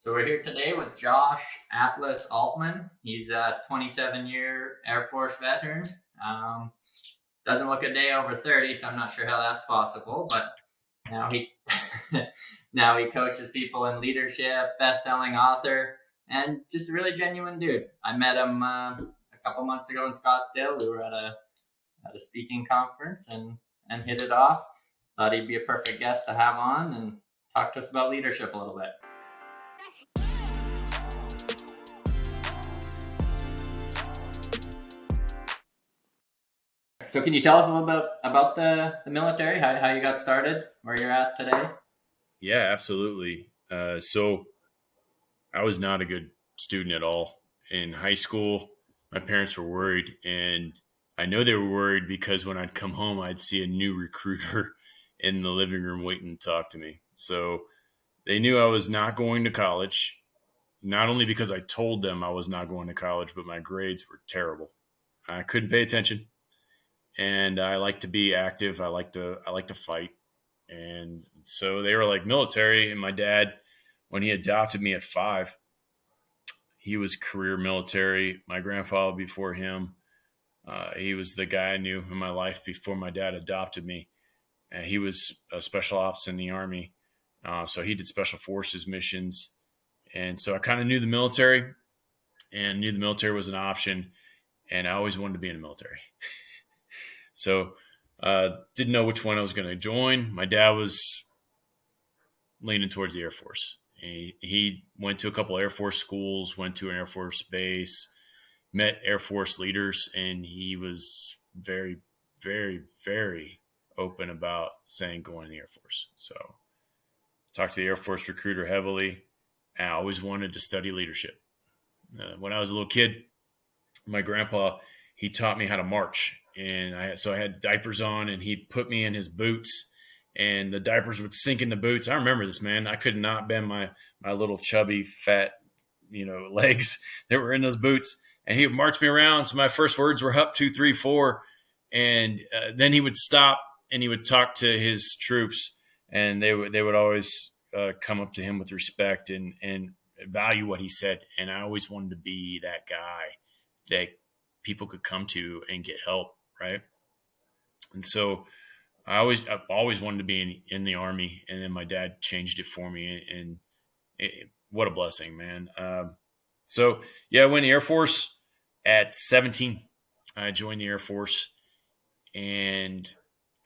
So we're here today with Josh Atlas Aultman. He's a 27-year Air Force veteran. Doesn't look a day over 30, so I'm not sure how that's possible. But now he now he coaches people in leadership, best-selling author, and just a really genuine dude. I met him a couple months ago in Scottsdale. We were at a speaking conference and hit it off. Thought he'd be a perfect guest to have on and talk to us about leadership a little bit. So can you tell us a little bit about the military, how you got started, where you're at today? Yeah, absolutely. So I was not a good student at all. In high school, my parents were worried, and I know they were worried because when I'd come home, I'd see a new recruiter in the living room waiting to talk to me. So they knew I was not going to college, not only because I told them I was not going to college, but my grades were terrible. I couldn't pay attention, and I like to be active. I like to fight. And so they were like military. And my dad, when he adopted me at 5, he was career military. My grandfather before him, he was the guy I knew in my life before my dad adopted me. And he was a special ops in the Army. So he did special forces missions. And so I kind of knew the military and knew the military was an option. And I always wanted to be in the military. So didn't know which one I was going to join. My dad was leaning towards the Air Force. He went to a couple Air Force schools, went to an Air Force base, met Air Force leaders, and he was very, very, very open about saying going to the Air Force. So talked to the Air Force recruiter heavily, and I always wanted to study leadership. When I was a little kid, my grandpa, he taught me how to march. And I had diapers on, and he'd put me in his boots, and the diapers would sink in the boots. I remember this, man. I could not bend my little chubby, fat, legs that were in those boots. And he would march me around. So my first words were up, 2, 3, 4. And then he would stop and he would talk to his troops, and they would always come up to him with respect and value what he said. And I always wanted to be that guy that people could come to and get help. Right. And so I've always wanted to be in the Army, and then my dad changed it for me, and what a blessing, man. So yeah, I went to the Air Force at 17. I joined the Air Force, and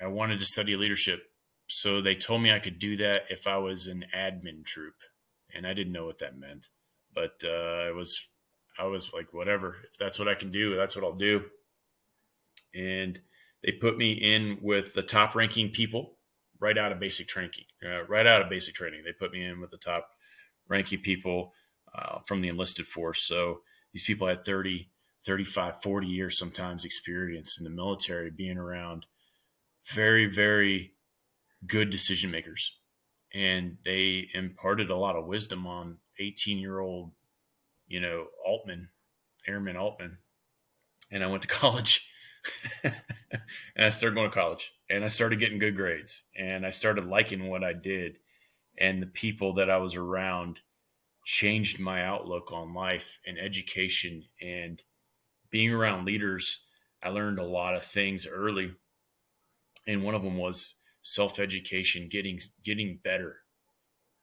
I wanted to study leadership. So they told me I could do that if I was an admin troop, and I didn't know what that meant, but I was like, whatever, if that's what I can do, that's what I'll do. And they put me in with the top ranking people right out of basic training. They put me in with the top ranking people from the enlisted force. So these people had 30, 35, 40 years sometimes experience in the military, being around very, very good decision makers. And they imparted a lot of wisdom on 18-year-old, Airman Aultman. And I went to college. And I started going to college, and I started getting good grades, and I started liking what I did, and the people that I was around changed my outlook on life and education. And being around leaders, I learned a lot of things early, and one of them was self-education. Getting better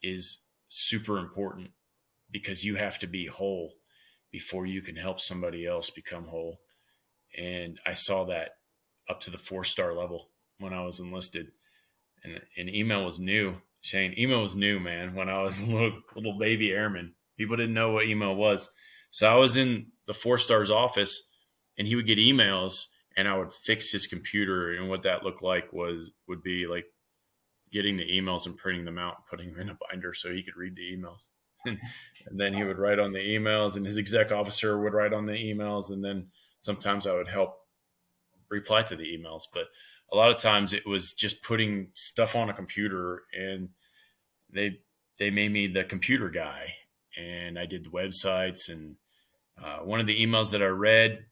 is super important, because you have to be whole before you can help somebody else become whole. And I saw that up to the 4-star level when I was enlisted. And email was new. Shane, email was new, man, when I was a little baby airman. People didn't know what email was. So I was in the 4-star's office, and he would get emails, and I would fix his computer. And what that looked like would be like getting the emails and printing them out and putting them in a binder so he could read the emails. And then he would write on the emails, and his exec officer would write on the emails, and then sometimes I would help reply to the emails, but a lot of times it was just putting stuff on a computer, and they made me the computer guy, and I did the websites. And one of the emails that I read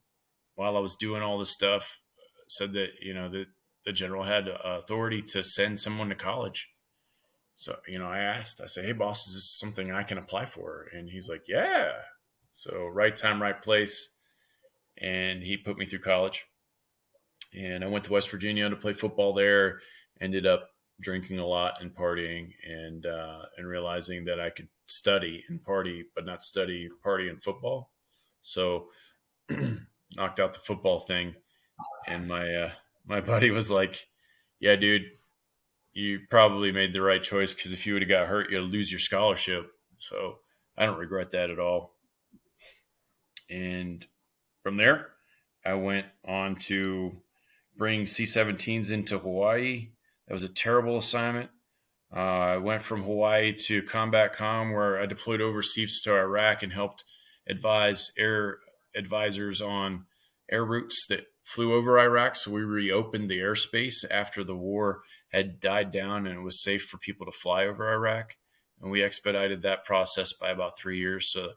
while I was doing all this stuff said that, the general had authority to send someone to college. So, I said, hey, boss, is this something I can apply for? And he's like, yeah. So, right time, right place. And he put me through college. And I went to West Virginia to play football there. Ended up drinking a lot and partying, and realizing that I could study and party, but not study, party, and football. So, knocked out the football thing. And my buddy was like, yeah, dude, you probably made the right choice, because if you would have got hurt, you'd lose your scholarship. So I don't regret that at all. And from there, I went on to bring C-17s into Hawaii. That was a terrible assignment. I went from Hawaii to Combat Com, where I deployed overseas to Iraq and helped advise air advisors on air routes that flew over Iraq. So we reopened the airspace after the war had died down and it was safe for people to fly over Iraq. And we expedited that process by about 3 years. So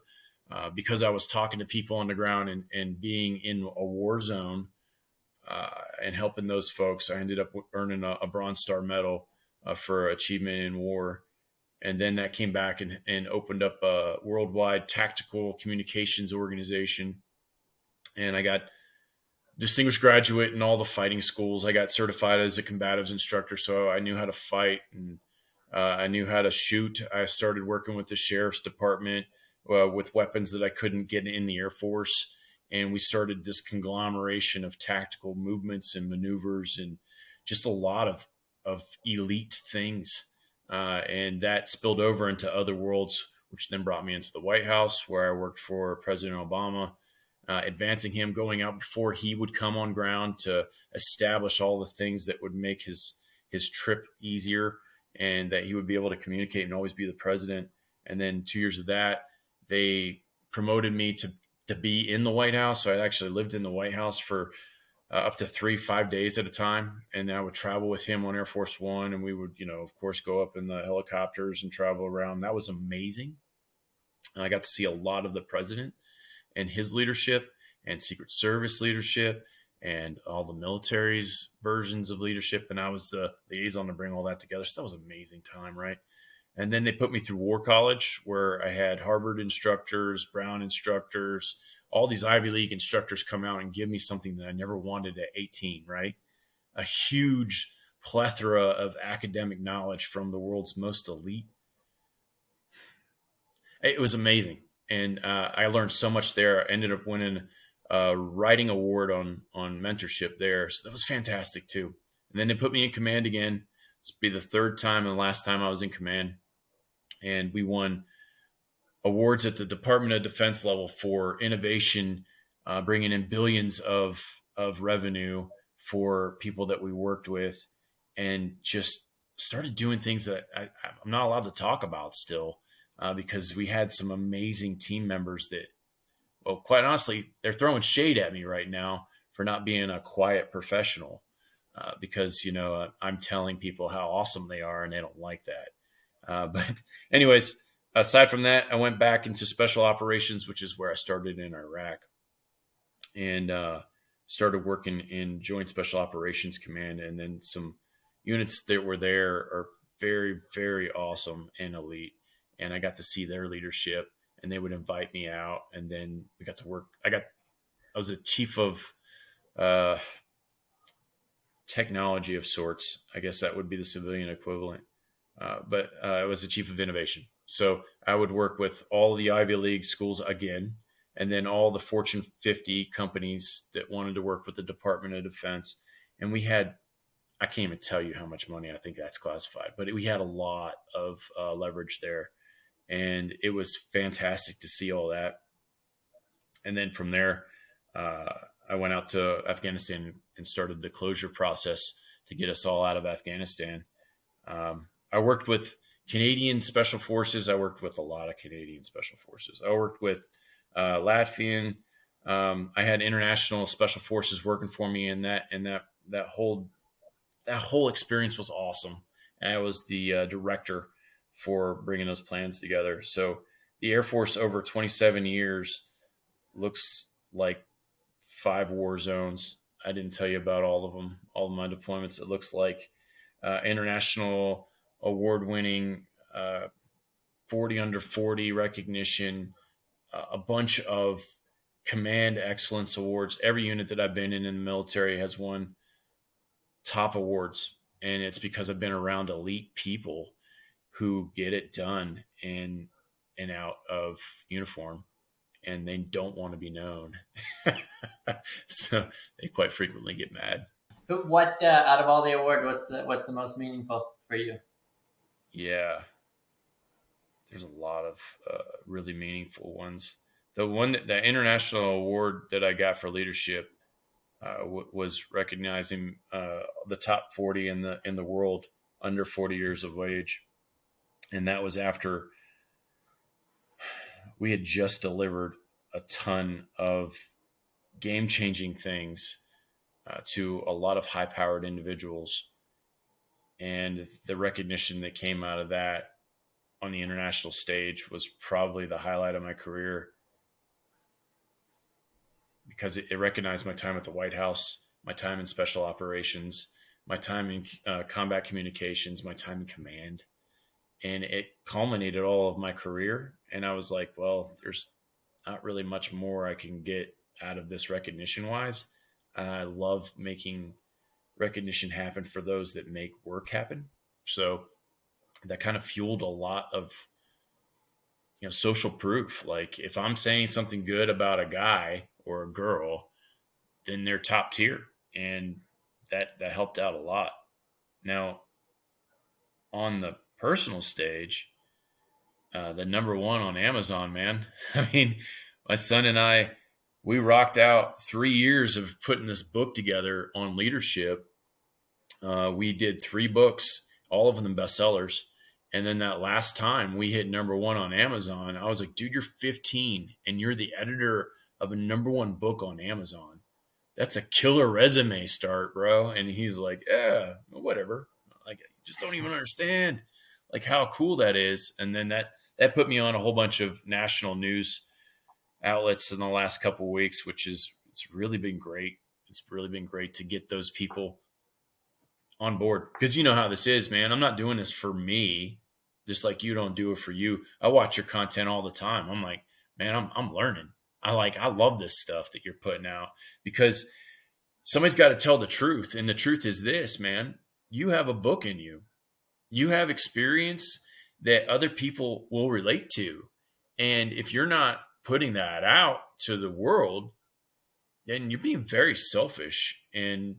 because I was talking to people on the ground and being in a war zone, and helping those folks, I ended up earning a Bronze Star Medal for achievement in war. And then that came back and opened up a worldwide tactical communications organization. And I got distinguished graduate in all the fighting schools. I got certified as a combatives instructor, so I knew how to fight, and I knew how to shoot. I started working with the sheriff's department with weapons that I couldn't get in the Air Force. And we started this conglomeration of tactical movements and maneuvers and just a lot of elite things. And that spilled over into other worlds, which then brought me into the White House, where I worked for President Obama, advancing him, going out before he would come on ground to establish all the things that would make his trip easier, and that he would be able to communicate and always be the president. And then 2 years of that, they promoted me to be in the White House. So I actually lived in the White House for up to 3-5 days at a time. And I would travel with him on Air Force One. And we would, of course, go up in the helicopters and travel around. That was amazing. And I got to see a lot of the president and his leadership and Secret Service leadership and all the military's versions of leadership. And I was the liaison to bring all that together. So that was an amazing time, right? And then they put me through War College, where I had Harvard instructors, Brown instructors, all these Ivy League instructors come out and give me something that I never wanted at 18, right? A huge plethora of academic knowledge from the world's most elite. It was amazing. And I learned so much there. I ended up winning a writing award on mentorship there. So that was fantastic too. And then they put me in command again. This will be the third time and the last time I was in command. And we won awards at the Department of Defense level for innovation, bringing in billions of revenue for people that we worked with, and just started doing things that I'm not allowed to talk about still, because we had some amazing team members that, well, quite honestly, they're throwing shade at me right now for not being a quiet professional, because, I'm telling people how awesome they are and they don't like that. But anyways, aside from that, I went back into special operations, which is where I started in Iraq, and started working in Joint Special Operations Command. And then some units that were there are very, very awesome and elite. And I got to see their leadership, and they would invite me out. And then we got to work. I was a chief of technology of sorts. I guess that would be the civilian equivalent. But I was the chief of innovation. So I would work with all the Ivy League schools again, and then all the Fortune 50 companies that wanted to work with the Department of Defense. And we had, I can't even tell you how much money, I think that's classified, but we had a lot of leverage there. And it was fantastic to see all that. And then from there, I went out to Afghanistan and started the closure process to get us all out of Afghanistan. I worked with Canadian Special Forces. I worked with a lot of Canadian Special Forces. I worked with Latvian. I had international Special Forces working for me, and that whole experience was awesome. And I was the director for bringing those plans together. So the Air Force over 27 years looks like 5 war zones. I didn't tell you about all of them, all of my deployments. It looks like international award-winning 40 under 40 recognition, a bunch of command excellence awards. Every unit that I've been in the military has won top awards, and it's because I've been around elite people who get it done in and out of uniform, and they don't want to be known. So they quite frequently get mad. What out of all the awards, what's the most meaningful for you? Yeah, there's a lot of really meaningful ones. The international award that I got for leadership was recognizing the top 40 in the world under 40 years of age, and that was after we had just delivered a ton of game changing things to a lot of high powered individuals, and the recognition that came out of that on the international stage was probably the highlight of my career, because it recognized my time at the White House, my time in special operations, my time in combat communications, my time in command. And it culminated all of my career. And I was like, well, there's not really much more I can get out of this recognition wise. And I love making recognition happen for those that make work happen. So that kind of fueled a lot of social proof. Like if I'm saying something good about a guy or a girl, then they're top tier, and that helped out a lot. Now, on the personal stage, the number one on Amazon, man. I mean, my son and I, we rocked out 3 years of putting this book together on leadership. We did 3 books, all of them bestsellers. And then that last time we hit number one on Amazon, I was like, dude, you're 15 and you're the editor of a number one book on Amazon. That's a killer resume start, bro. And he's like, yeah, whatever. Like, you just don't even understand like how cool that is. And then that put me on a whole bunch of national news outlets in the last couple of weeks, it's really been great. It's really been great to get those people on board, because you know how this is, man. I'm not doing this for me, just like you don't do it for you. I watch your content all the time. I'm like, man, I'm learning. I love this stuff that you're putting out, because somebody's got to tell the truth. And the truth is this, man, you have a book in you. You have experience that other people will relate to. And if you're not putting that out to the world, then you're being very selfish, and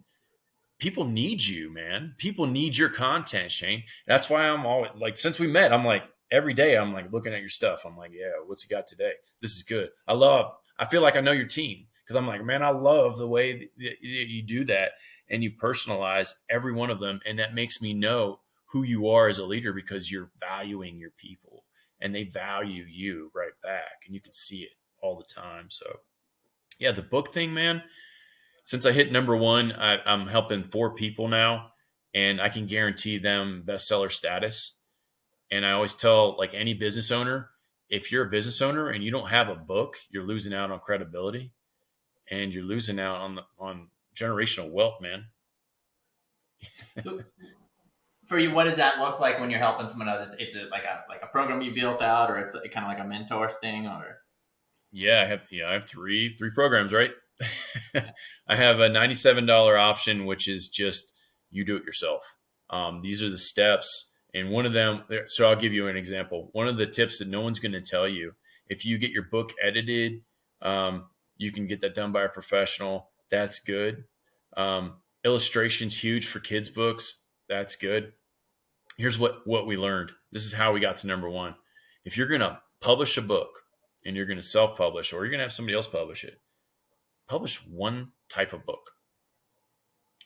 people need you, man. People need your content, Shane. That's why I'm always like, since we met, I'm like, every day I'm like looking at your stuff. I'm like, yeah, what's he got today? This is good. I feel like I know your team, because I'm like, man, I love the way that you do that, and you personalize every one of them. And that makes me know who you are as a leader, because you're valuing your people and they value you right back. And you can see it all the time. So yeah, the book thing, man, since I hit number one, I'm helping 4 people now, and I can guarantee them bestseller status. And I always tell like any business owner, if you're a business owner and you don't have a book, you're losing out on credibility, and you're losing out on generational wealth, man. So for you, what does that look like when you're helping someone else? Is it like a program you built out, or it's kind of like a mentor thing, or? Yeah, I have three programs, right? I have a $97 option, which is just you do it yourself. These are the steps. And one of them, so I'll give you an example. One of the tips that no one's going to tell you, if you get your book edited, you can get that done by a professional. That's good. Illustration's huge for kids' books. That's good. Here's what we learned. This is how we got to number one. If you're going to publish a book and you're going to self-publish, or you're going to have somebody else publish it, publish one type of book.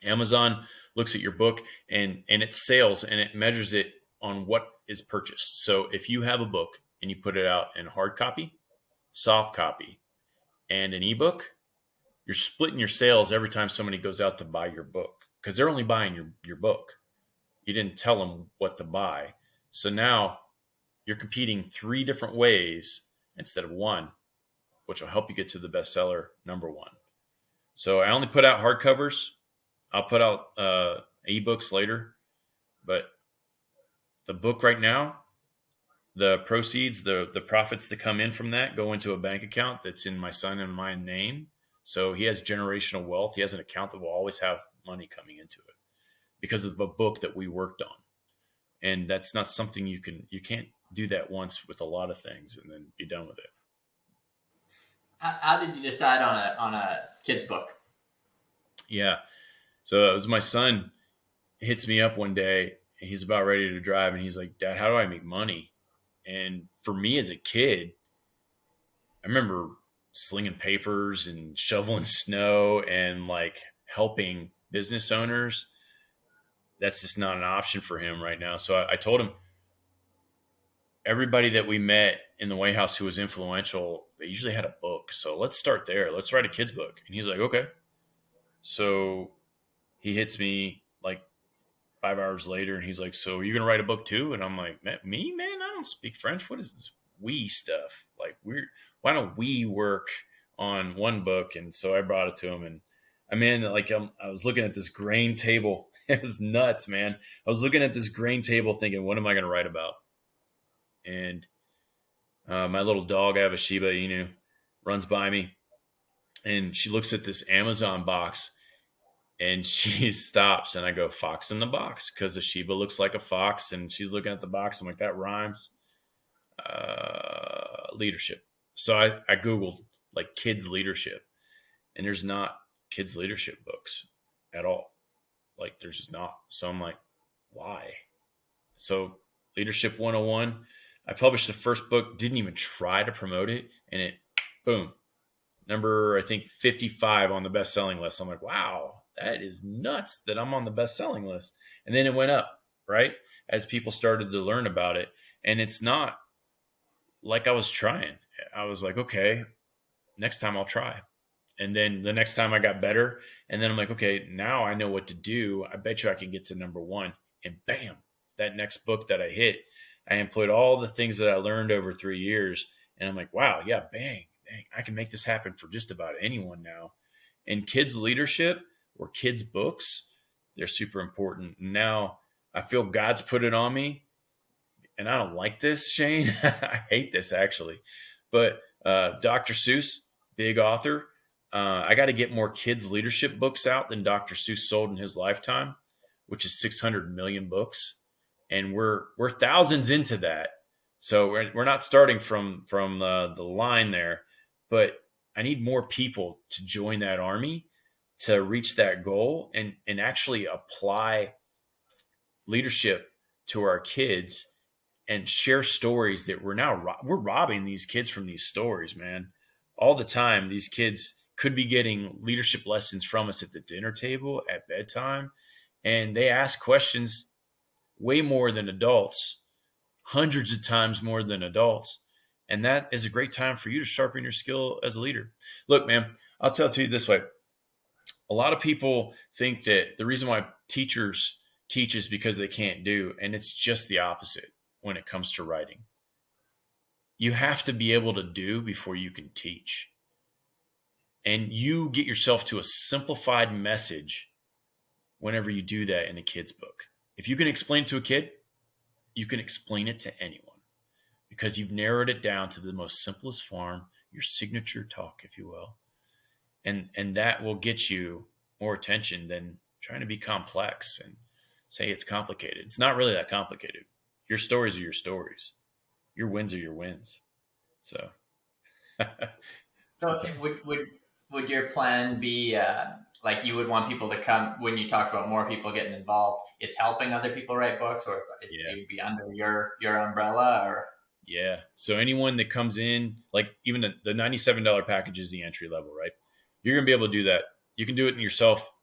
Amazon looks at your book and its sales, and it measures it on what is purchased. So if you have a book and you put it out in hard copy, soft copy, and an ebook, you're splitting your sales every time somebody goes out to buy your book, because they're only buying your book. You didn't tell them what to buy. So now you're competing 3 different ways instead of one, which will help you get to the bestseller number one. So I only put out hardcovers. I'll put out ebooks later, but The book right now, the proceeds, the profits that come in from that go into a bank account that's in my son and my name. So he has generational wealth. He has an account that will always have money coming into it because of a book that we worked on. And that's not something you can't do that once with a lot of things and then be done with it. How did you decide on a kid's book? Yeah. So it was my son hits me up one day. He's about ready to drive, and he's like, "Dad, how do I make money?" And for me as a kid, I remember slinging papers and shoveling snow and like helping business owners. That's just not an option for him right now. So I told him everybody that we met in the White House who was influential, they usually had a book. So let's start there. Let's write a kid's book. And he's like, okay. So he hits me like 5 hours later and he's like, so you're going to write a book too? And I'm like, me, man, I don't speak French. What is this we stuff? Like, why don't we work on one book? And so I brought it to him, and I mean, like, I was looking at this grain table. It was nuts, man. I was looking at this grain table thinking, what am I going to write about? And my little dog, I have a Shiba Inu, runs by me, and she looks at this Amazon box, and she stops, and I go, fox in the box, because the Shiba looks like a fox, and she's looking at the box. I'm like, that rhymes. Leadership. So I Googled like kids leadership, and there's not kids leadership books at all. Like, there's just not. So I'm like, why? So Leadership 101, I published the first book, didn't even try to promote it, and it, boom, number, I think, 55 on the best-selling list. I'm like, wow, that is nuts that I'm on the best-selling list. And then it went up, right, as people started to learn about it. And it's not like I was trying. I was like, okay, next time I'll try. And then the next time I got better. And then I'm like, okay, now I know what to do. I bet you I can get to number one. And bam, that next book that I hit, I employed all the things that I learned over 3 years. And I'm like, wow, yeah, bang, I can make this happen for just about anyone now. And kids leadership or kids books, they're super important. Now I feel God's put it on me, and I don't like this, Shane. I hate this actually. But Dr. Seuss, big author. I got to get more kids leadership books out than Dr. Seuss sold in his lifetime, which is 600 million books, and we're thousands into that. So we're not starting from the line there, but I need more people to join that army to reach that goal and actually apply leadership to our kids and share stories that we're robbing these kids from these stories, man. All the time, these kids could be getting leadership lessons from us at the dinner table, at bedtime, and they ask questions way more than adults, hundreds of times more than adults. And that is a great time for you to sharpen your skill as a leader. Look, man, I'll tell it to you this way. A lot of people think that the reason why teachers teach is because they can't do, and it's just the opposite when it comes to writing. You have to be able to do before you can teach. And you get yourself to a simplified message whenever you do that in a kid's book. If you can explain it to a kid, you can explain it to anyone because you've narrowed it down to the most simplest form, your signature talk, if you will. And that will get you more attention than trying to be complex and say it's complicated. It's not really that complicated. Your stories are your stories. Your wins are your wins. So, So would your plan be like you would want people to come when you talked about more people getting involved? It's helping other people write books, or it would be under your umbrella, or yeah. So anyone that comes in, like even the $97 package is the entry level, right? You're gonna be able to do that. You can do it in yourself.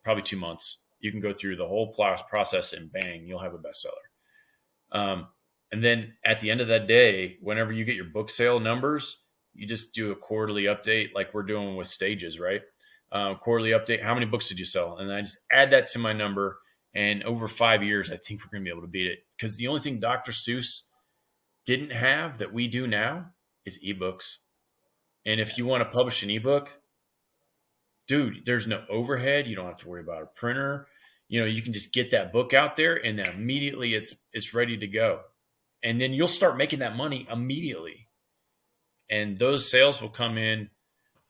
Probably 2 months. You can go through the whole process, and bang, you'll have a bestseller. And then at the end of that day, whenever you get your book sale numbers, you just do a quarterly update like we're doing with Stages, right? Quarterly update. How many books did you sell? And I just add that to my number. And over 5 years, I think we're going to be able to beat it. Because the only thing Dr. Seuss didn't have that we do now is ebooks. And if you want to publish an ebook, dude, there's no overhead. You don't have to worry about a printer. you can just get that book out there and then immediately it's ready to go. And then you'll start making that money immediately. And those sales will come in.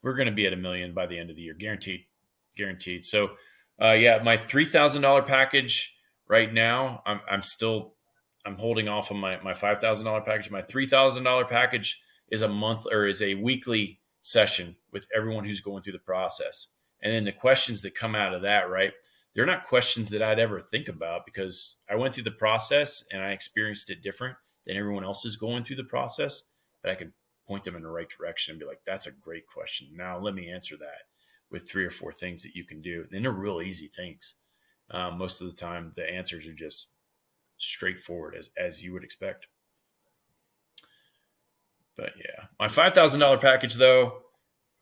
We're going to be at $1 million by the end of the year, guaranteed. So, my $3,000 package right now, I'm holding off on my $5,000 package. My $3,000 package is a month or is a weekly session with everyone who's going through the process. And then the questions that come out of that, right? They're not questions that I'd ever think about because I went through the process and I experienced it different than everyone else is going through the process. But I can point them in the right direction and be like, that's a great question. Now let me answer that with 3 or 4 things that you can do. And they're real easy things. Most of the time, the answers are just straightforward as you would expect. But yeah, my $5,000 package though,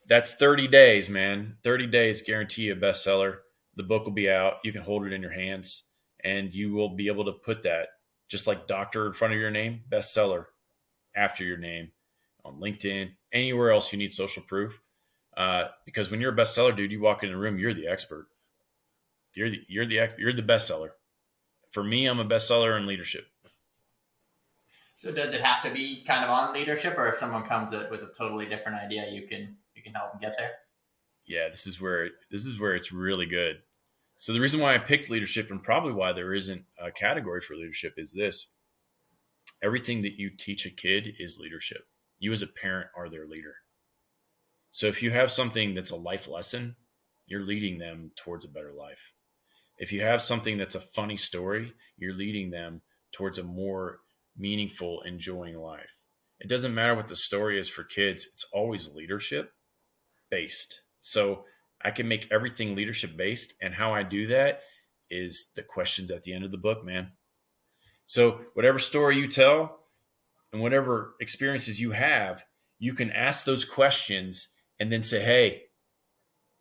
that's 30 days, man. 30 days guarantee a bestseller. The book will be out. You can hold it in your hands and you will be able to put that just like doctor in front of your name, bestseller after your name on LinkedIn, anywhere else you need social proof. Because when you're a bestseller, dude, you walk in the room, you're the expert. You're the bestseller. For me, I'm a bestseller in leadership. So does it have to be kind of on leadership, or if someone comes with a totally different idea, you can help them get there? Yeah, this is where it's really good. So the reason why I picked leadership and probably why there isn't a category for leadership is this. Everything that you teach a kid is leadership. You as a parent are their leader. So if you have something that's a life lesson, you're leading them towards a better life. If you have something that's a funny story, you're leading them towards a more meaningful, enjoying life. It doesn't matter what the story is for kids. It's always leadership based. So I can make everything leadership based. And how I do that is the questions at the end of the book, man. So whatever story you tell and whatever experiences you have, you can ask those questions and then say, hey,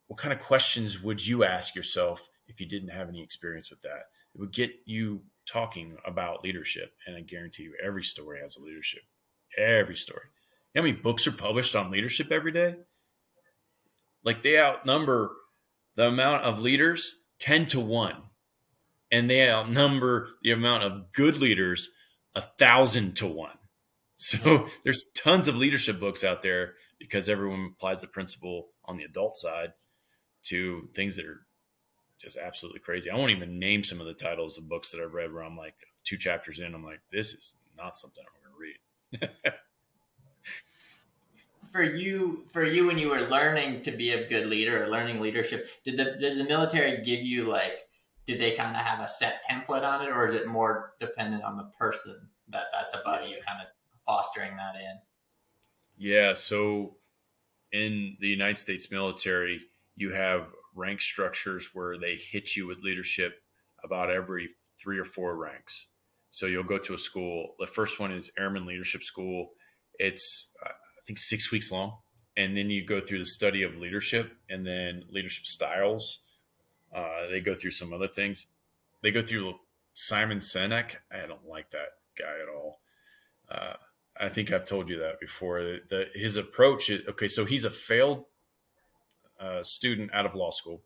what kind of questions would you ask yourself if you didn't have any experience with that? It would get you talking about leadership. And I guarantee you, every story has a leadership. Every story. You know how many books are published on leadership every day? Like they outnumber the amount of leaders 10 to 1. And they outnumber the amount of good leaders 1,000 to 1. So there's tons of leadership books out there because everyone applies the principle on the adult side to things that are just absolutely crazy. I won't even name some of the titles of books that I've read where I'm like 2 chapters in, I'm like, this is not something I'm going to read. For you, when you were learning to be a good leader or learning leadership, does the military give you did they kind of have a set template on it, or is it more dependent on the person that's above you, kind of fostering that in? Yeah. So in the United States military, you have rank structures where they hit you with leadership about every 3 or 4 ranks. So you'll go to a school. The first one is Airman Leadership School. It's, I think, 6 weeks long. And then you go through the study of leadership and then leadership styles. They go through some other things. They go through Simon Sinek. I don't like that guy at all. I think I've told you that before. His approach is, okay, so he's a failed student out of law school.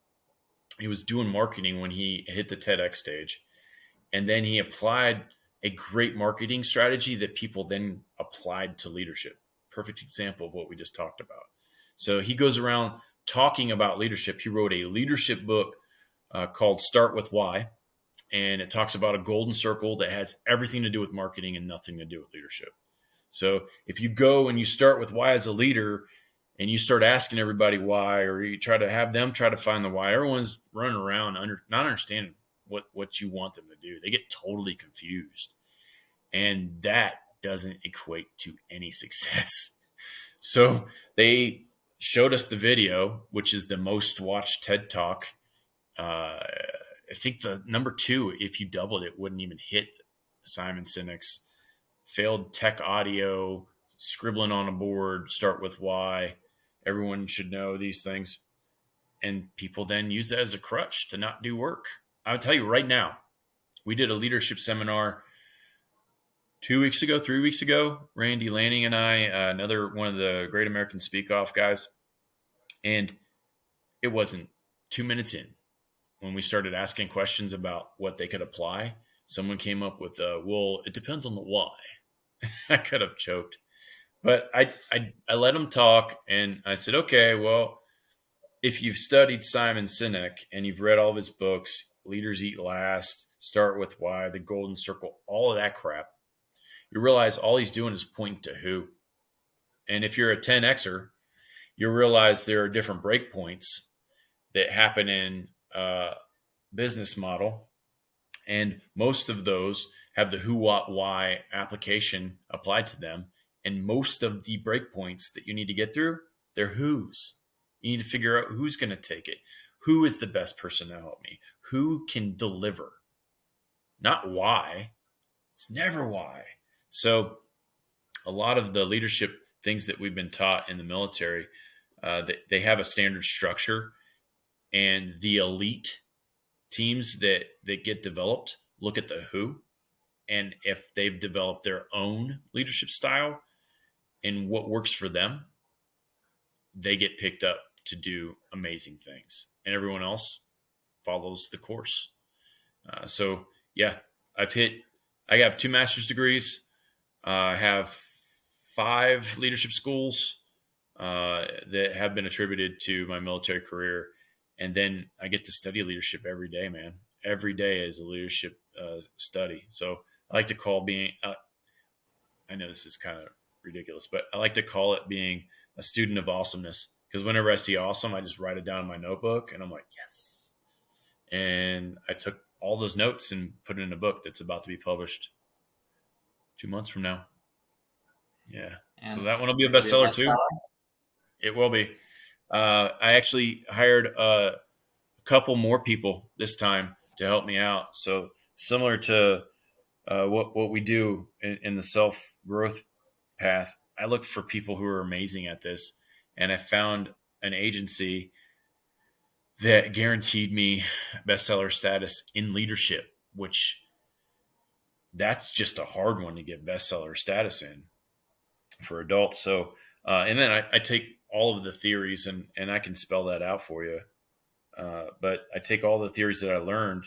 He was doing marketing when he hit the TEDx stage. And then he applied a great marketing strategy that people then applied to leadership. Perfect example of what we just talked about. So he goes around talking about leadership. He wrote a leadership book called Start With Why. And it talks about a golden circle that has everything to do with marketing and nothing to do with leadership. So if you go and you start with why as a leader and you start asking everybody why, or you try to have them try to find the why, everyone's running around not understanding what you want them to do. They get totally confused. And that doesn't equate to any success. So they showed us the video, which is the most watched TED Talk. I think the number 2, if you doubled it, wouldn't even hit Simon Sinek's failed tech audio, scribbling on a board, start with why. Everyone should know these things. And people then use that as a crutch to not do work. I'll tell you right now, we did a leadership seminar 3 weeks ago, Randy Lanning and I, another one of the Great American Speak Off guys. And it wasn't 2 minutes in when we started asking questions about what they could apply, someone came up with, well, it depends on the why. I could have choked, but I let them talk, and I said, okay, well, if you've studied Simon Sinek and you've read all of his books, Leaders Eat Last, Start with Why, The Golden Circle, all of that crap, you realize all he's doing is pointing to who. And if you're a 10Xer, you realize there are different breakpoints that happen in business model. And most of those have the who, what, why application applied to them. And most of the breakpoints that you need to get through, they're who's. You need to figure out who's going to take it. Who is the best person to help me? Who can deliver? Not why. It's never why. So a lot of the leadership things that we've been taught in the military, they have a standard structure, and the elite teams that get developed look at the who, and if they've developed their own leadership style and what works for them, they get picked up to do amazing things, and everyone else follows the course. So yeah, I have 2 master's degrees. I have 5 leadership schools that have been attributed to my military career. And then I get to study leadership every day, man. Every day is a leadership study. So I like to call I know this is kind of ridiculous, but I like to call it being a student of awesomeness, because whenever I see awesome, I just write it down in my notebook and I'm like, yes. And I took all those notes and put it in a book that's about to be published 2 months from now. Yeah. And so that one will be a bestseller too. It will be. I actually hired a couple more people this time to help me out. So similar to what we do in the self-growth path, I look for people who are amazing at this. And I found an agency that guaranteed me bestseller status in leadership, which that's just a hard one to get bestseller status in for adults. So, and then I take all of the theories and I can spell that out for you. But I take all the theories that I learned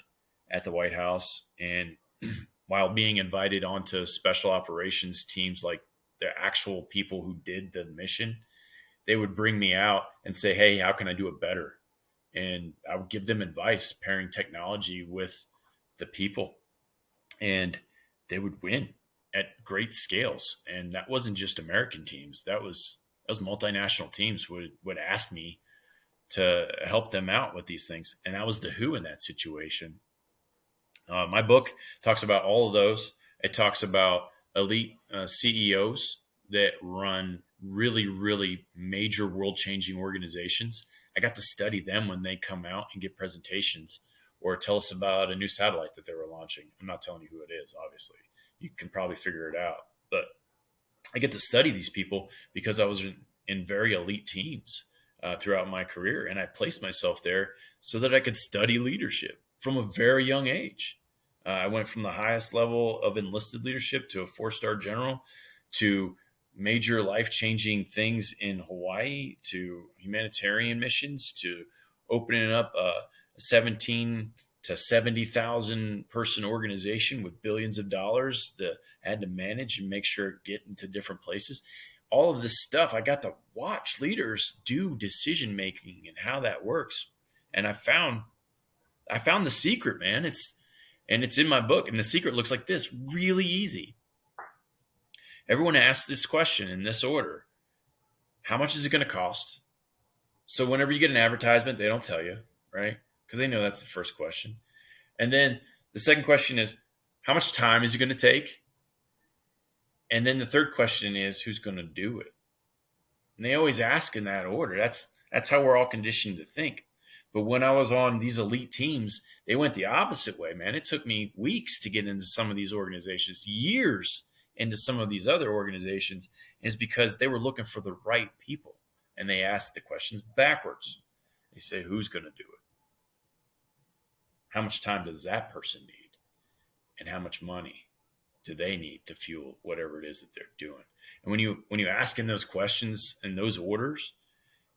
at the White House, and while being invited onto special operations teams, like the actual people who did the mission, they would bring me out and say, hey, how can I do it better? And I would give them advice, pairing technology with the people, and they would win at great scales. And that wasn't just American teams. That was multinational teams would ask me to help them out with these things. And I was the who in that situation. My book talks about all of those. It talks about elite CEOs that run really, really major world-changing organizations. I got to study them when they come out and give presentations or tell us about a new satellite that they were launching. I'm not telling you who it is, obviously. You can probably figure it out. But I get to study these people because I was in very elite teams throughout my career. And I placed myself there so that I could study leadership from a very young age. I went from the highest level of enlisted leadership to a 4-star general, to major life-changing things in Hawaii, to humanitarian missions, to opening up a 17 to 70,000 person organization with billions of dollars that I had to manage and make sure it get into different places. All of this stuff, I got to watch leaders do decision making and how that works. And I found the secret, man. It's in my book. And the secret looks like this: really easy. Everyone asks this question in this order: how much is it going to cost? So whenever you get an advertisement, they don't tell you, right? Because they know that's the first question. And then the second question is, how much time is it going to take? And then the third question is, who's going to do it? And they always ask in that order. That's how we're all conditioned to think. But when I was on these elite teams, they went the opposite way, man. It took me weeks to get into some of these organizations, years into some of these other organizations. And it's because they were looking for the right people. And they asked the questions backwards. They say, who's going to do it? How much time does that person need? And how much money do they need to fuel whatever it is that they're doing? And when you ask in those questions in those orders,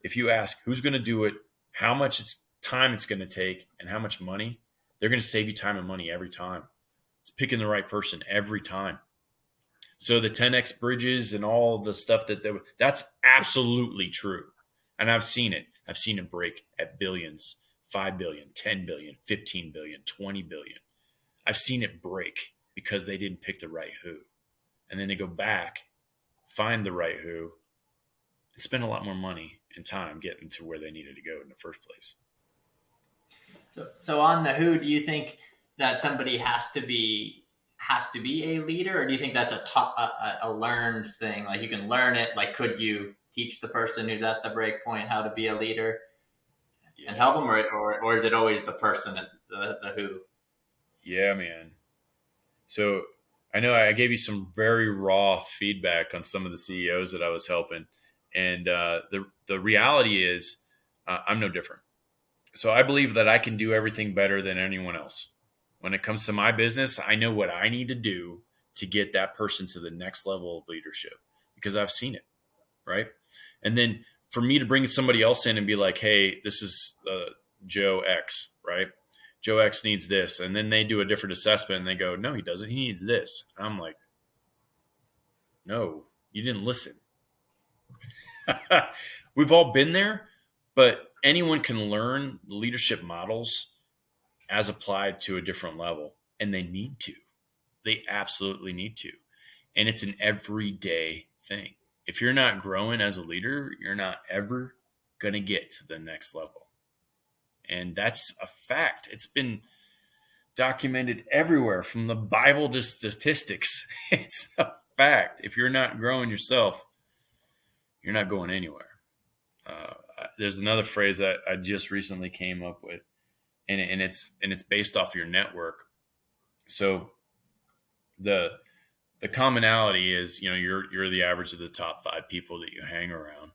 if you ask who's going to do it, how much it's time it's going to take and how much money, they're going to save you time and money every time. It's picking the right person every time. So the 10x bridges and all the stuff that's absolutely true. And I've seen it. I've seen it break at billions, 5 billion, 10 billion, 15 billion, 20 billion. I've seen it break because they didn't pick the right who. And then they go back, find the right who, and spend a lot more money and time getting to where they needed to go in the first place. So on the who, do you think that somebody has to be a leader, or do you think that's a learned thing? Like you can learn it. Like, could you teach the person who's at the break point how to be a leader and help them, or is it always the person the who? Yeah, man. So I know I gave you some very raw feedback on some of the CEOs that I was helping, and the reality is I'm no different. So I believe that I can do everything better than anyone else. When it comes to my business, I know what I need to do to get that person to the next level of leadership because I've seen it, right? And then for me to bring somebody else in and be like, hey, this is Joe X, right? Joe X needs this. And then they do a different assessment and they go, no, he doesn't. He needs this. And I'm like, no, you didn't listen. We've all been there, but anyone can learn leadership models as applied to a different level. And they need to. They absolutely need to. And it's an everyday thing. If you're not growing as a leader, you're not ever going to get to the next level. And that's a fact. It's been documented everywhere from the Bible to statistics. It's a fact. If you're not growing yourself, you're not going anywhere. There's another phrase that I just recently came up with, and it's based off your network. So the commonality is, you're the average of the top 5 people that you hang around,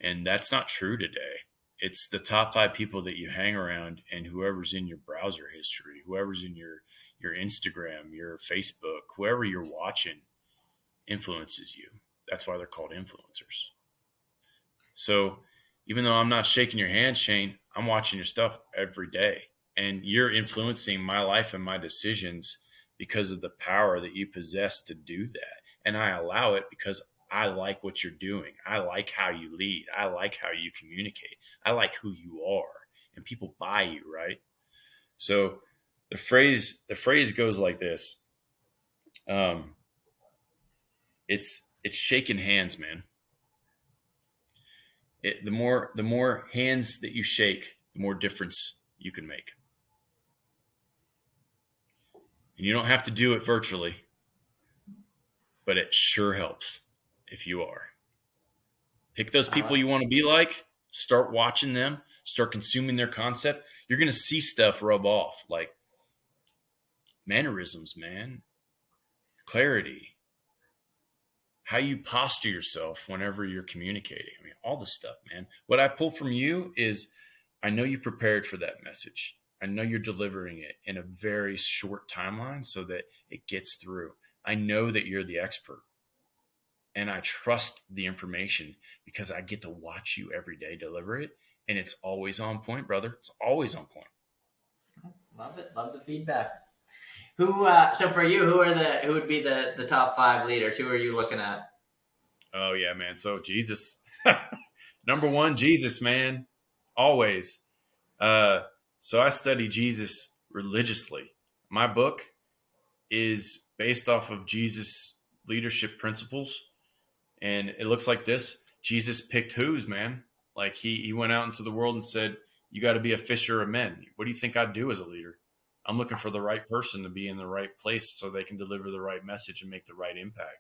and that's not true today. It's the top 5 people that you hang around, and whoever's in your browser history, whoever's in your Instagram, your Facebook, whoever you're watching influences you. That's why they're called influencers. So even though I'm not shaking your hand, Shane, I'm watching your stuff every day, and you're influencing my life and my decisions because of the power that you possess to do that. And I allow it because I like what you're doing. I like how you lead. I like how you communicate. I like who you are, and people buy you, right? So the phrase goes like this. It's shaking hands, man. The more hands that you shake, the more difference you can make. And you don't have to do it virtually, but it sure helps if you are. Pick those people you want to be like, start watching them, start consuming their concept. You're going to see stuff rub off, like mannerisms, man, clarity, how you posture yourself whenever you're communicating. I mean, all the stuff, man. What I pull from you is I know you prepared for that message. I know you're delivering it in a very short timeline so that it gets through. I know that you're the expert. And I trust the information because I get to watch you every day deliver it. And it's always on point, brother. It's always on point. Love it. Love the feedback. So for you, who would be the top 5 leaders? Who are you looking at? Oh yeah, man. So Jesus, number 1, Jesus, man, always. So I study Jesus religiously. My book is based off of Jesus' leadership principles. And it looks like this. Jesus picked who's, man. Like he went out into the world and said, you got to be a fisher of men. What do you think I'd do as a leader? I'm looking for the right person to be in the right place so they can deliver the right message and make the right impact.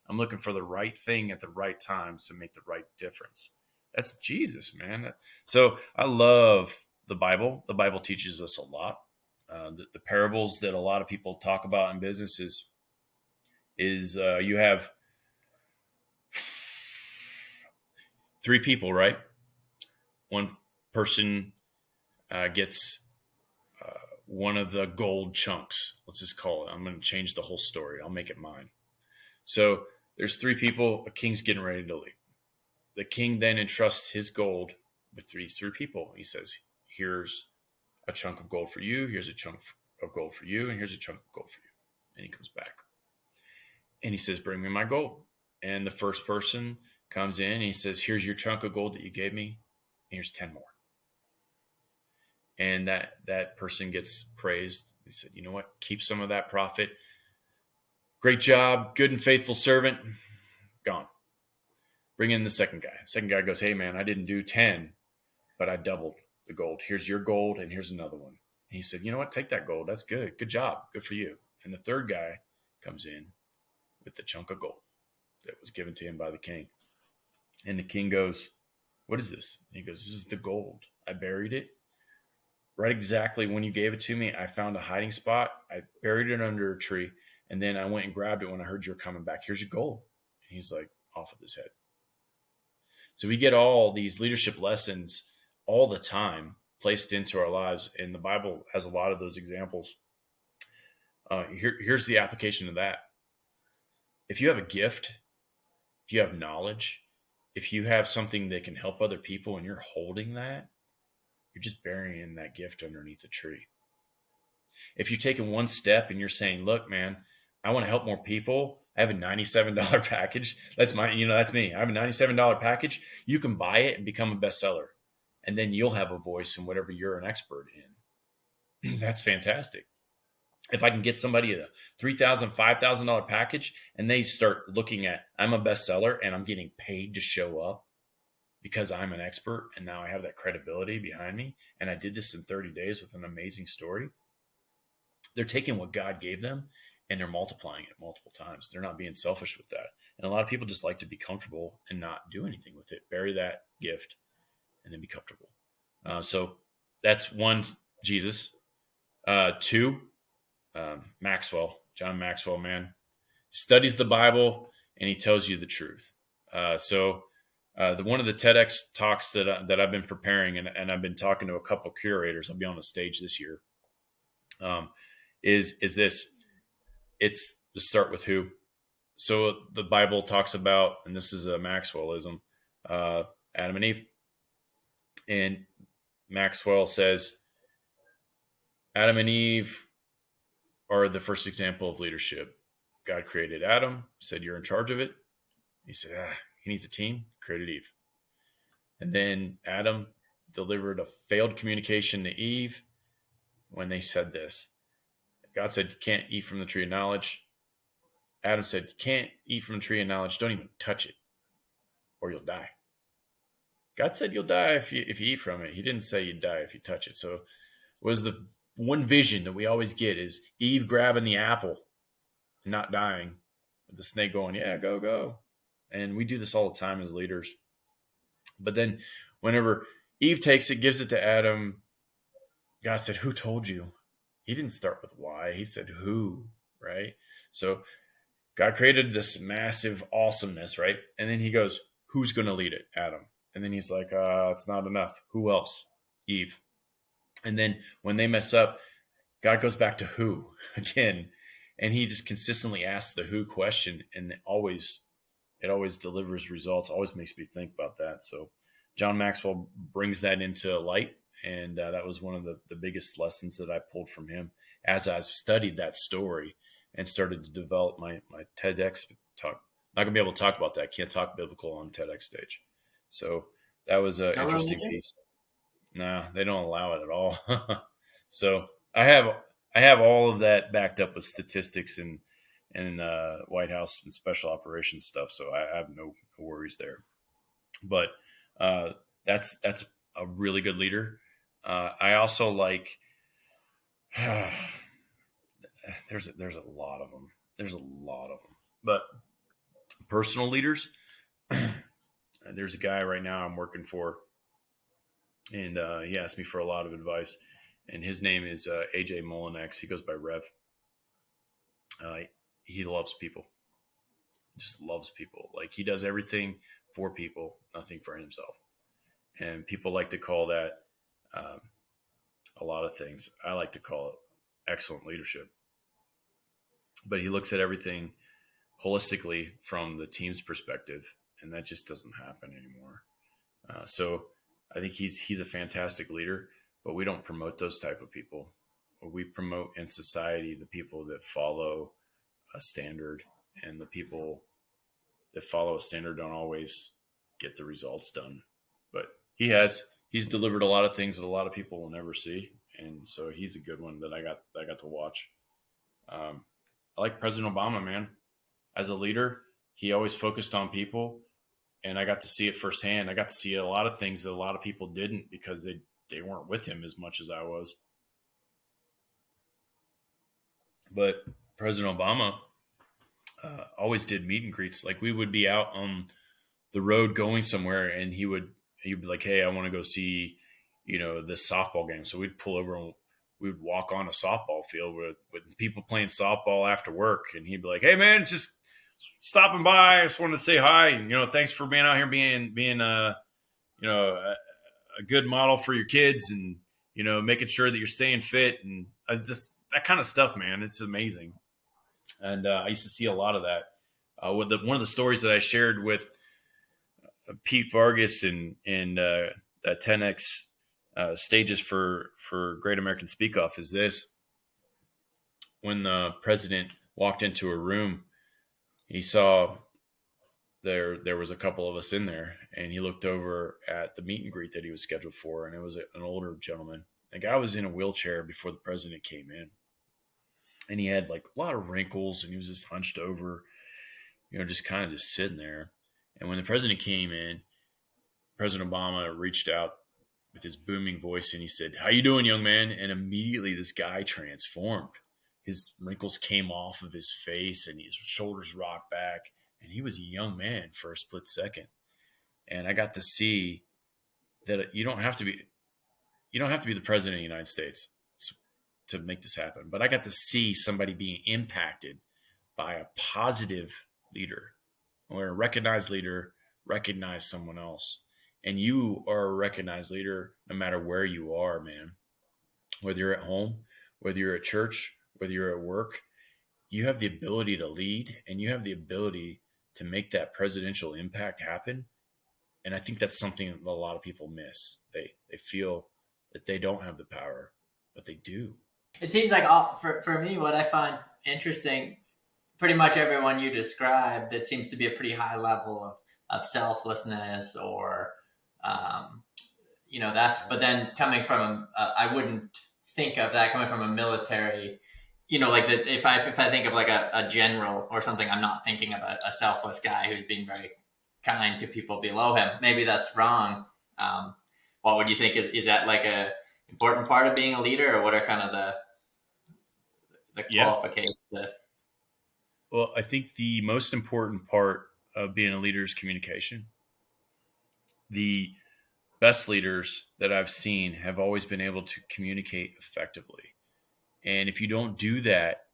I'm looking for the right thing at the right time to make the right difference. That's Jesus, man. So I love the Bible. The Bible teaches us a lot. The parables that a lot of people talk about in business is you have 3 people, right? One person gets one of the gold chunks. Let's just call it. I'm going to change the whole story. I'll make it mine. So there's 3 people. A king's getting ready to leave. The king then entrusts his gold with these 3 people. He says, here's a chunk of gold for you. Here's a chunk of gold for you. And here's a chunk of gold for you. And he comes back and he says, bring me my gold. And the first person comes in and he says, here's your chunk of gold that you gave me. Here's 10 more. And that person gets praised. He said, you know what? Keep some of that profit. Great job. Good and faithful servant. Gone. Bring in the second guy. Second guy goes, hey, man, I didn't do 10, but I doubled the gold. Here's your gold, and here's another one. And he said, you know what? Take that gold. That's good. Good job. Good for you. And the third guy comes in with the chunk of gold that was given to him by the king. And the king goes, what is this? And he goes, this is the gold. I buried it. Right exactly when you gave it to me, I found a hiding spot. I buried it under a tree, and then I went and grabbed it when I heard you were coming back. Here's your gold. And he's like, off with his head. So we get all these leadership lessons all the time placed into our lives, and the Bible has a lot of those examples. Here's the application of that. If you have a gift, if you have knowledge, if you have something that can help other people and you're holding that, you're just burying that gift underneath a tree. If you're taking one step and you're saying, look, man, I want to help more people. I have a $97 package. That's that's me. I have a $97 package. You can buy it and become a bestseller. And then you'll have a voice in whatever you're an expert in. That's fantastic. If I can get somebody a $3,000, $5,000 package and they start looking at, I'm a bestseller and I'm getting paid to show up because I'm an expert and now I have that credibility behind me. And I did this in 30 days with an amazing story. They're taking what God gave them and they're multiplying it multiple times. They're not being selfish with that. And a lot of people just like to be comfortable and not do anything with it. Bury that gift and then be comfortable. So that's one, Jesus. Two, John Maxwell, man, studies the Bible and he tells you the truth. One of the TEDx talks that I've been preparing and I've been talking to a couple of curators. I'll be on the stage this year. Is this? It's to start with who. So the Bible talks about, and this is a Maxwellism, Adam and Eve. And Maxwell says, Adam and Eve are the first example of leadership. God created Adam, said, you're in charge of it. He said, he needs a team, created Eve. And then Adam delivered a failed communication to Eve when they said this. God said, you can't eat from the tree of knowledge. Adam said, you can't eat from the tree of knowledge. Don't even touch it or you'll die. God said you'll die if you eat from it. He didn't say you'd die if you touch it. So was the one vision that we always get is Eve grabbing the apple and not dying. The snake going, yeah, go, go. And we do this all the time as leaders. But then whenever Eve takes it, gives it to Adam, God said, who told you? He didn't start with why. He said who, right? So God created this massive awesomeness, right? And then he goes, who's going to lead it? Adam. And then he's like, it's not enough. Who else? Eve. And then when they mess up, God goes back to who again. And he just consistently asks the who question. And it always delivers results, always makes me think about that. So John Maxwell brings that into light. And that was one of the biggest lessons that I pulled from him as I've studied that story and started to develop my TEDx talk. Not going to be able to talk about that. Can't talk biblical on TEDx stage. So that was an interesting piece. No, they don't allow it at all. So I have all of that backed up with statistics and White House and special operations stuff. So I have no worries there. But that's a really good leader. I also like. There's a lot of them. But personal leaders. There's a guy right now I'm working for, and he asked me for a lot of advice. And his name is AJ Molinex. He goes by Rev. He loves people. Just loves people. Like he does everything for people, nothing for himself. And people like to call that a lot of things. I like to call it excellent leadership. But he looks at everything holistically from the team's perspective, and that just doesn't happen anymore. So I think he's a fantastic leader. but we don't promote those type of people. We promote in society the people that follow a standard, and the people that follow a standard don't always get the results done. But he's delivered a lot of things that a lot of people will never see, and so he's a good one that I got to watch. I like President Obama, man. As a leader, he always focused on people, and I got to see it firsthand. I got to see a lot of things that a lot of people didn't because they weren't with him as much as I was. But President Obama always did meet and greets. Like we would be out on the road going somewhere, and he'd be like, "Hey, I want to go see, this softball game." So we'd pull over and we'd walk on a softball field with people playing softball after work, and he'd be like, "Hey, man, it's just stopping by. I just wanted to say hi, and thanks for being out here, being a good model for your kids, and making sure that you're staying fit, and just that kind of stuff, man. It's amazing." And I used to see a lot of that. One of the stories that I shared with Pete Vargas and 10X stages for Great American Speak Off is this: when the president walked into a room, he saw there was a couple of us in there, and he looked over at the meet and greet that he was scheduled for, and it was an older gentleman. The guy was in a wheelchair before the president came in, and he had like a lot of wrinkles, and he was just hunched over, just kind of just sitting there. And when the president came in, President Obama reached out with his booming voice, and he said, "How you doing, young man?" And immediately this guy transformed. His wrinkles came off of his face, and his shoulders rocked back, and he was a young man for a split second. And I got to see that you don't have to be the president of the United States to make this happen. But I got to see somebody being impacted by a positive leader, where a recognized leader recognized someone else. And you are a recognized leader no matter where you are, man. Whether you're at home, whether you're at church, whether you're at work, you have the ability to lead, and you have the ability to make that presidential impact happen. And I think that's something that a lot of people miss. They feel that they don't have the power, but they do. It seems like for me, what I find interesting, pretty much everyone you described, that seems to be a pretty high level of selflessness or, that. But then coming from, I wouldn't think of that coming from a military, like that. If I think of like a general or something, I'm not thinking of a selfless guy who's being very kind to people below him. Maybe that's wrong. What would you think is that like a important part of being a leader, or what are kind of the qualifications? Well, I think the most important part of being a leader is communication. The best leaders that I've seen have always been able to communicate effectively. And if you don't do that,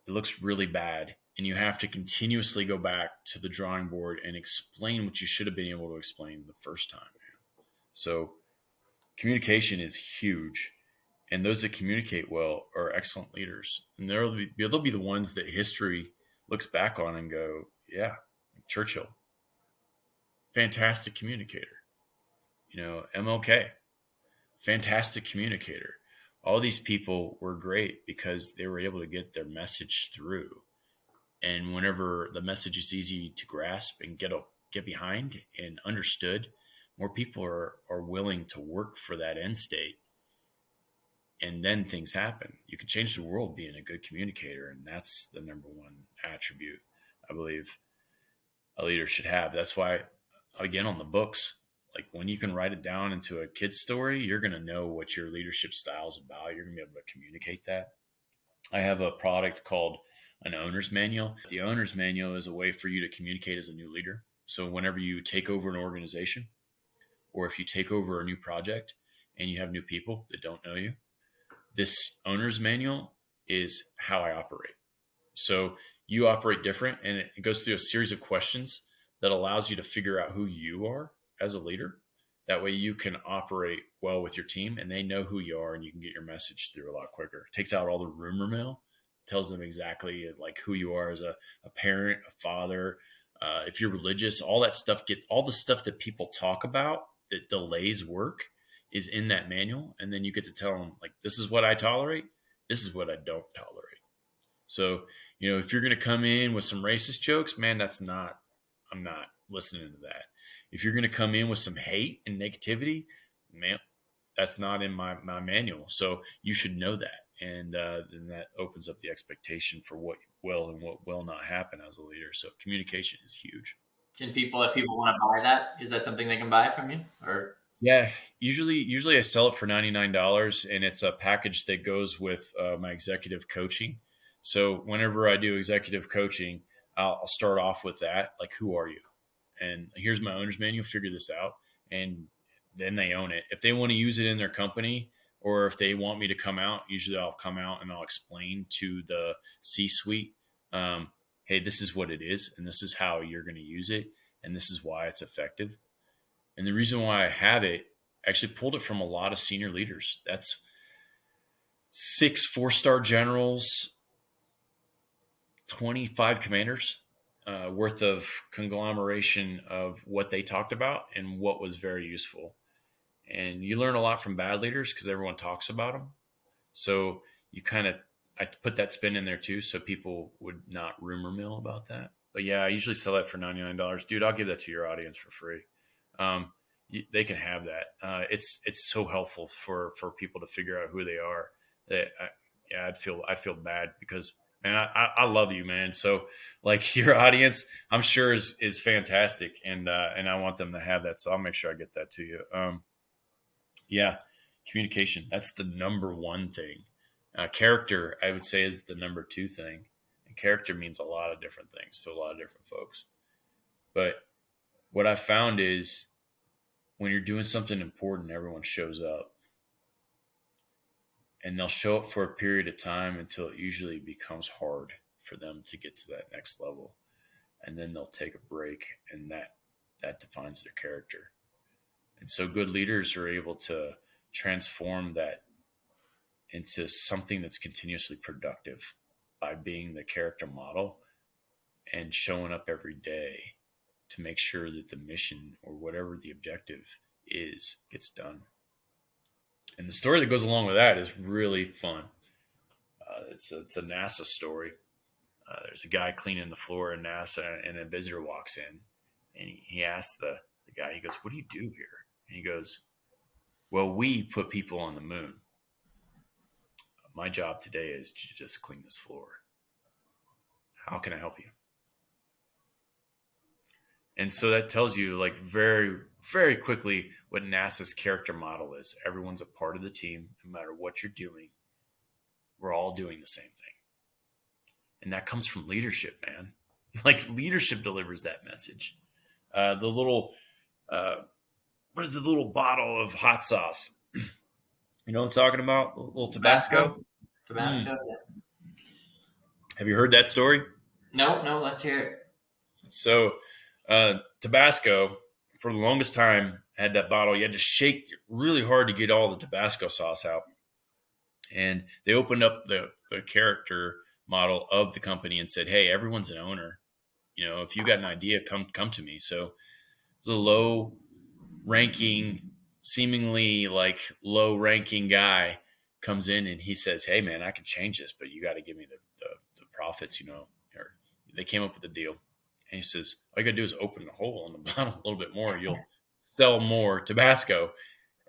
it looks really bad. And you have to continuously go back to the drawing board and explain what you should have been able to explain the first time. So communication is huge. And those that communicate well are excellent leaders. And they'll be the ones that history looks back on and go, yeah, Churchill, fantastic communicator. MLK, fantastic communicator. All these people were great because they were able to get their message through. And whenever the message is easy to grasp and get behind and understood, more people are willing to work for that end state. And then things happen. You can change the world being a good communicator, and that's the number one attribute I believe a leader should have. That's why, again, on the books, like when you can write it down into a kid's story, you're going to know what your leadership style is about. You're going to be able to communicate that. I have a product called an owner's manual. The owner's manual is a way for you to communicate as a new leader. So whenever you take over an organization, or if you take over a new project and you have new people that don't know you, this owner's manual is how I operate. So you operate different, and it goes through a series of questions that allows you to figure out who you are as a leader. That way you can operate well with your team, and they know who you are, and you can get your message through a lot quicker. It takes out all the rumor mill, tells them exactly like who you are as a parent, a father. If you're religious, all that stuff, all the stuff that people talk about that delays work, is in that manual, and then you get to tell them, like, this is what I tolerate, this is what I don't tolerate. So, if you're going to come in with some racist jokes, man, I'm not listening to that. If you're going to come in with some hate and negativity, man, that's not in my manual. So you should know that. And then that opens up the expectation for what will and what will not happen as a leader. So communication is huge. If people want to buy that, is that something they can buy from you? Or Yeah, usually I sell it for $99, and it's a package that goes with my executive coaching. So whenever I do executive coaching, I'll start off with that, like, who are you? And here's my owner's manual. Figure this out, and then they own it. If they want to use it in their company, or if they want me to come out, usually I'll come out and I'll explain to the C-suite, hey, this is what it is, and this is how you're going to use it, and this is why it's effective. And the reason why I have it, I actually pulled it from a lot of senior leaders. That's 6 4-star generals, 25 commanders worth of conglomeration of what they talked about and what was very useful. And you learn a lot from bad leaders because everyone talks about them. So I put that spin in there too, so people would not rumor mill about that. But yeah, I usually sell that for $99. Dude, I'll give that to your audience for free. They can have that. It's so helpful for people to figure out who they are. I'd feel bad because, man, I love you, man. So, like, your audience, I'm sure is fantastic, and I want them to have that. So I'll make sure I get that to you. Yeah, communication, that's the number one thing. Character, I would say, is the number two thing. And character means a lot of different things to a lot of different folks. But what I found is when you're doing something important, everyone shows up. And they'll show up for a period of time until it usually becomes hard for them to get to that next level. And then they'll take a break, and that defines their character. And so good leaders are able to transform that into something that's continuously productive by being the character model and showing up every day to make sure that the mission or whatever the objective is gets done. And the story that goes along with that is really fun. It's a NASA story. There's a guy cleaning the floor in NASA, and a visitor walks in, and he asks the guy, he goes, "What do you do here?" And he goes, "Well, we put people on the moon. My job today is to just clean this floor. How can I help you?" And so that tells you, like, very, very quickly what NASA's character model is. Everyone's a part of the team, no matter what you're doing. We're all doing the same thing. And that comes from leadership, man. Like, leadership delivers that message. The little, what is the little bottle of hot sauce? You know what I'm talking about? A little Tabasco? Tabasco. Yeah. Have you heard that story? No, let's hear it. So, Tabasco, for the longest time, had that bottle. You had to shake really hard to get all the Tabasco sauce out. And they opened up the character model of the company and said, "Hey, everyone's an owner. If you got an idea, come to me." So the low-ranking, seemingly like low-ranking guy comes in and he says, "Hey, man, I can change this, but you got to give me the profits." Or they came up with a deal. And he says, "All you got to do is open the hole in the bottle a little bit more. You'll sell more Tabasco."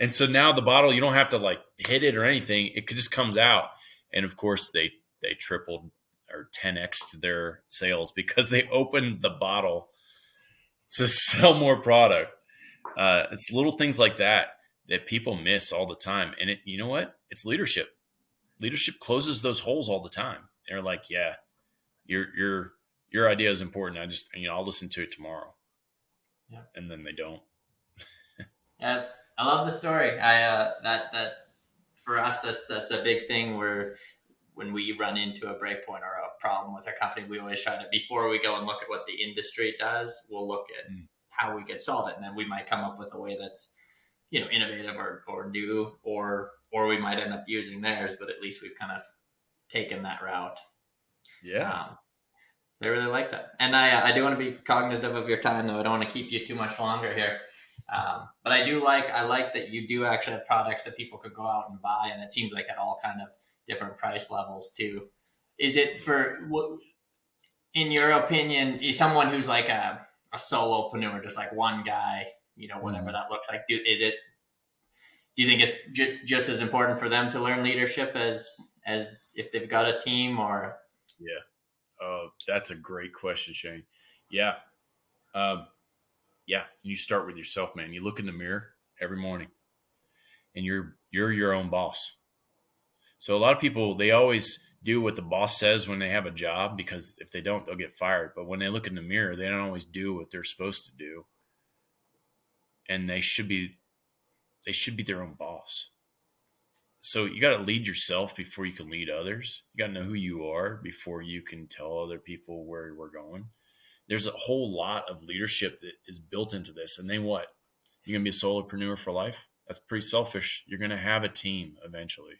And so now the bottle, you don't have to, like, hit it or anything. It just comes out. And of course, they tripled or 10x their sales because they opened the bottle to sell more product. It's little things like that people miss all the time. And you know what? It's leadership. Leadership closes those holes all the time. They're like, "Yeah, your idea is important. I'll listen to it tomorrow." Yeah. And then they don't. Yeah, I love the story. That for us, that's a big thing. Where when we run into a breakpoint or a problem with our company, we always try to, before we go and look at what the industry does, we'll look at how we could solve it, and then we might come up with a way that's innovative or new, or we might end up using theirs, but at least we've kind of taken that route. Yeah. I really like that. And I do want to be cognitive of your time, though. I don't want to keep you too much longer here. But I like that you do actually have products that people could go out and buy, and it seems like at all kind of different price levels too. Is it for what, in your opinion, is someone who's like a solopreneur, just like one guy, whatever Mhm. that looks like? Do you think it's just as important for them to learn leadership as if they've got a team, or? Yeah. That's a great question, Shane. Yeah. Um, yeah. You start with yourself, man. You look in the mirror every morning, and you're your own boss. So a lot of people, they always do what the boss says when they have a job, because if they don't, they'll get fired. But when they look in the mirror, they don't always do what they're supposed to do, and they should be their own boss. So you got to lead yourself before you can lead others. You got to know who you are before you can tell other people where we're going. There's a whole lot of leadership that is built into this. And then what? You're going to be a solopreneur for life? That's pretty selfish. You're going to have a team eventually.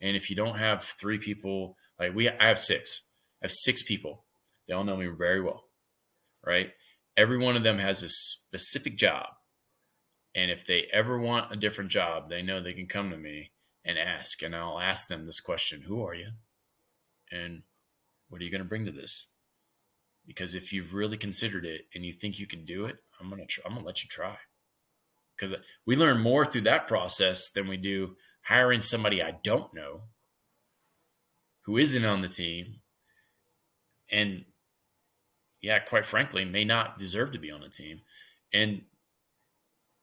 And if you don't have three people, like I have six. I have six people. They all know me very well, right? Every one of them has a specific job. And if they ever want a different job, they know they can come to me and ask. And I'll ask them this question: who are you? And what are you going to bring to this? Because if you've really considered it and you think you can do it, I'm gonna let you try. Because we learn more through that process than we do hiring somebody I don't know, who isn't on the team, and yeah, quite frankly, may not deserve to be on the team. And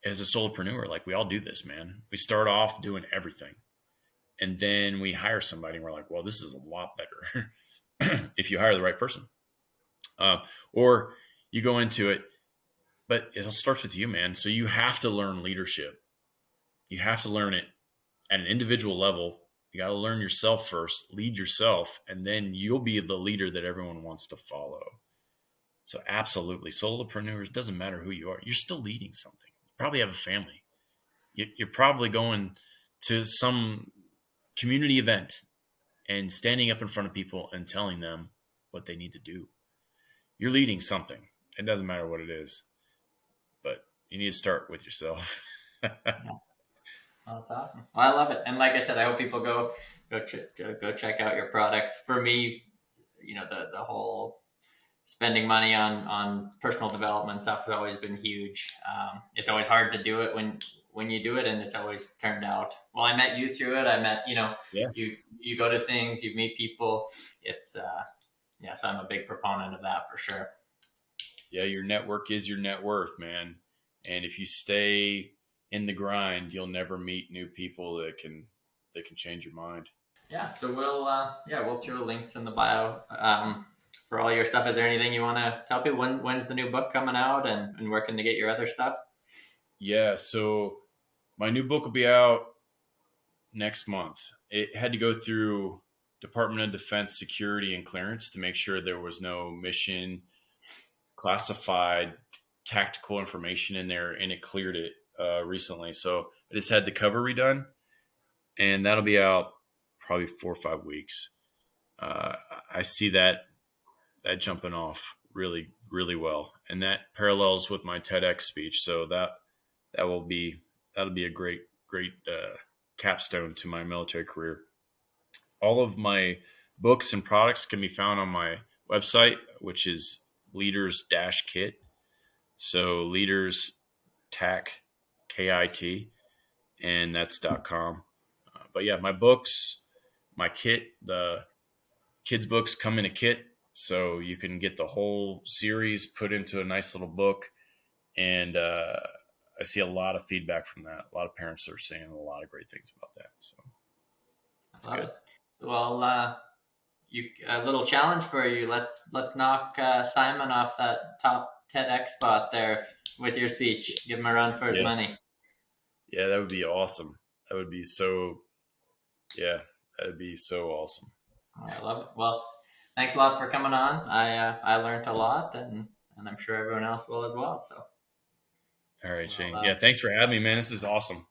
as a solopreneur, like, we all do this, man. We start off doing everything, and then we hire somebody, and we're like, well, this is a lot better if you hire the right person. Or you go into it, but it all starts with you, man. So you have to learn leadership. You have to learn it at an individual level. You got to learn yourself first, lead yourself, and then you'll be the leader that everyone wants to follow. So absolutely, solopreneurs, doesn't matter who you are, you're still leading something. You probably have a family. You're probably going to some community event and standing up in front of people and telling them what they need to do. You're leading something. It doesn't matter what it is, but you need to start with yourself. Yeah. Oh, that's awesome. Well, I love it, and like I said, I hope people go check out your products. For me, the whole spending money on personal development stuff has always been huge. It's always hard to do it when you do it, and it's always turned out well. I met you through it. I met Yeah. you go to things, you meet people. It's yeah, so I'm a big proponent of that for sure. Yeah, your network is your net worth, man. And if you stay in the grind, you'll never meet new people that can change your mind. Yeah, so we'll throw links in the bio for all your stuff. Is there anything you want to tell people? When's the new book coming out, and where can they get your other stuff? Yeah, so my new book will be out next month. It had to go through Department of Defense security and clearance to make sure there was no mission classified tactical information in there, and it cleared it recently. So I just had the cover redone, and that'll be out probably 4 or 5 weeks. I see that jumping off really, really well, and that parallels with my TEDx speech. So that'll be a great capstone to my military career. All of my books and products can be found on my website, which is Leaders Kit. So Leaders TAC KIT, and that's .com. But yeah, my books, my kit, the kids' books come in a kit, so you can get the whole series put into a nice little book. And I see a lot of feedback from that. A lot of parents are saying a lot of great things about that. So that's Love good. it. Well, a little challenge for you. Let's knock Simon off that top TEDx spot there with your speech. Give him a run for his Yeah. money. Yeah, that would be awesome. That would be so, yeah, that would be so awesome. I love it. Well, thanks a lot for coming on. I learned a lot, and I'm sure everyone else will as well. So, All right, well, Shane. Yeah, thanks for having me, man. This is awesome.